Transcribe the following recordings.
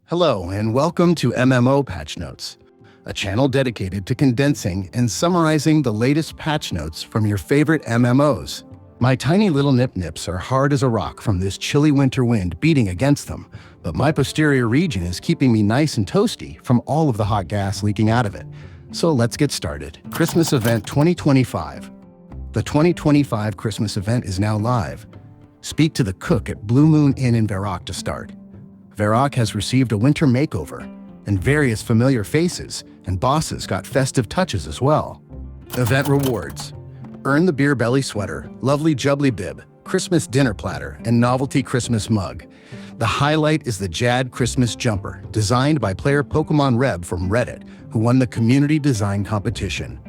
Hello and welcome to MMO Patch Notes, a channel dedicated to condensing and summarizing the latest patch notes from your favorite MMOs. My tiny little nip-nips are hard as a rock from this chilly winter wind beating against them, but my posterior region is keeping me nice and toasty from all of the hot gas leaking out of it. So let's get started. Christmas Event 2025. The 2025 Christmas Event is now live. Speak to the cook at Blue Moon Inn in Varrock to start. Varrock has received a winter makeover, and various familiar faces and bosses got festive touches as well. Event rewards. Earn the beer belly sweater, lovely jubbly bib, Christmas dinner platter, and novelty Christmas mug. The highlight is the Jad Christmas Jumper, designed by player Pokemon Reb from Reddit, who won the community design competition.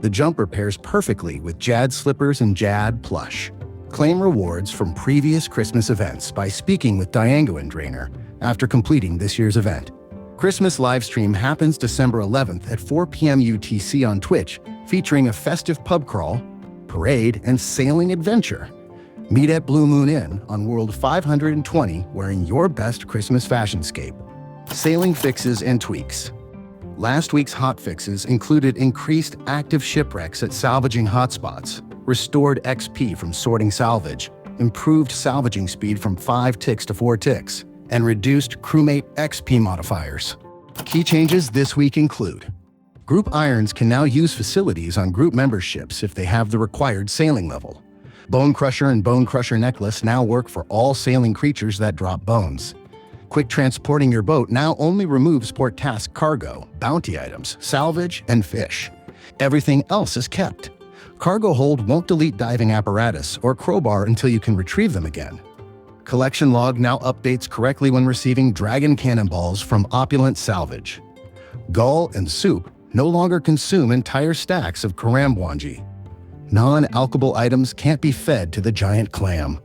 The jumper pairs perfectly with Jad slippers and Jad plush. Claim rewards from previous Christmas events by speaking with Diango and Drainer after completing this year's event. Christmas livestream happens December 11th at 4 p.m. UTC on Twitch, featuring a festive pub crawl, parade, and sailing adventure. Meet at Blue Moon Inn on World 520 wearing your best Christmas fashion scape. Sailing fixes and tweaks. Last week's hot fixes included increased active shipwrecks at salvaging hotspots, restored XP from sorting salvage, improved salvaging speed from 5 ticks to 4 ticks, and reduced crewmate XP modifiers. Key changes this week include: Group Irons can now use facilities on group memberships if they have the required sailing level. Bonecrusher and Bonecrusher necklace now work for all sailing creatures that drop bones. Quick transporting your boat now only removes port task cargo, bounty items, salvage, and fish. Everything else is kept. Cargo hold won't delete diving apparatus or crowbar until you can retrieve them again. Collection log now updates correctly when receiving dragon cannonballs from opulent salvage. Gull and soup no longer consume entire stacks of karambwanji. Non-alkable items can't be fed to the giant clam.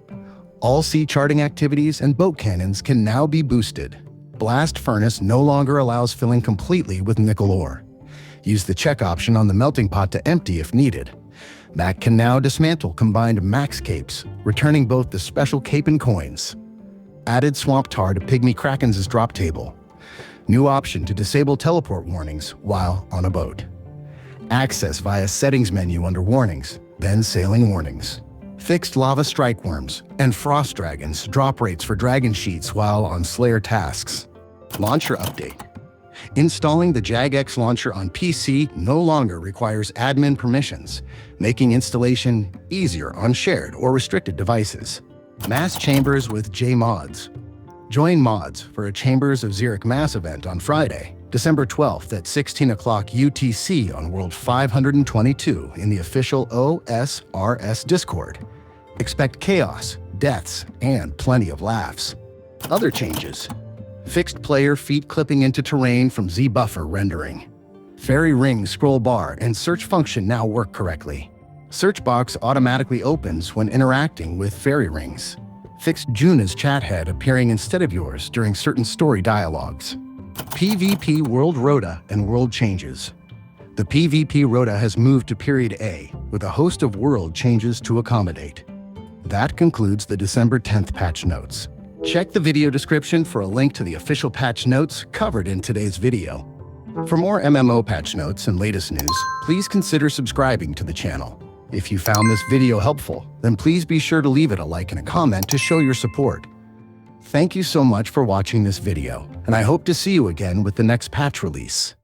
All sea charting activities and boat cannons can now be boosted. Blast furnace no longer allows filling completely with nickel ore. Use the check option on the melting pot to empty if needed. Mac can now dismantle combined max capes, returning both the special cape and coins. Added swamp tar to Pygmy Kraken's drop table. New option to disable teleport warnings while on a boat. Access via settings menu under warnings, then sailing warnings. Fixed lava strike worms and frost dragons drop rates for dragon sheets while on Slayer tasks. Launcher update. Installing the Jagex Launcher on PC no longer requires admin permissions, making installation easier on shared or restricted devices. Mass Chambers with JMods. Join mods for a Chambers of Xeric mass event on Friday, December 12th at 16 o'clock UTC on World 522 in the official OSRS Discord. Expect chaos, deaths, and plenty of laughs. Other changes. Fixed player feet clipping into terrain from Z-Buffer rendering. Fairy ring scroll bar and search function now work correctly. Search box automatically opens when interacting with fairy rings. Fixed Juna's chat head appearing instead of yours during certain story dialogues. PvP World Rota and World changes. The PvP Rota has moved to Period A, with a host of world changes to accommodate. That concludes the December 10th patch notes. Check the video description for a link to the official patch notes covered in today's video. For more MMO patch notes and latest news, please consider subscribing to the channel. If you found this video helpful, then please be sure to leave it a like and a comment to show your support. Thank you so much for watching this video, and I hope to see you again with the next patch release.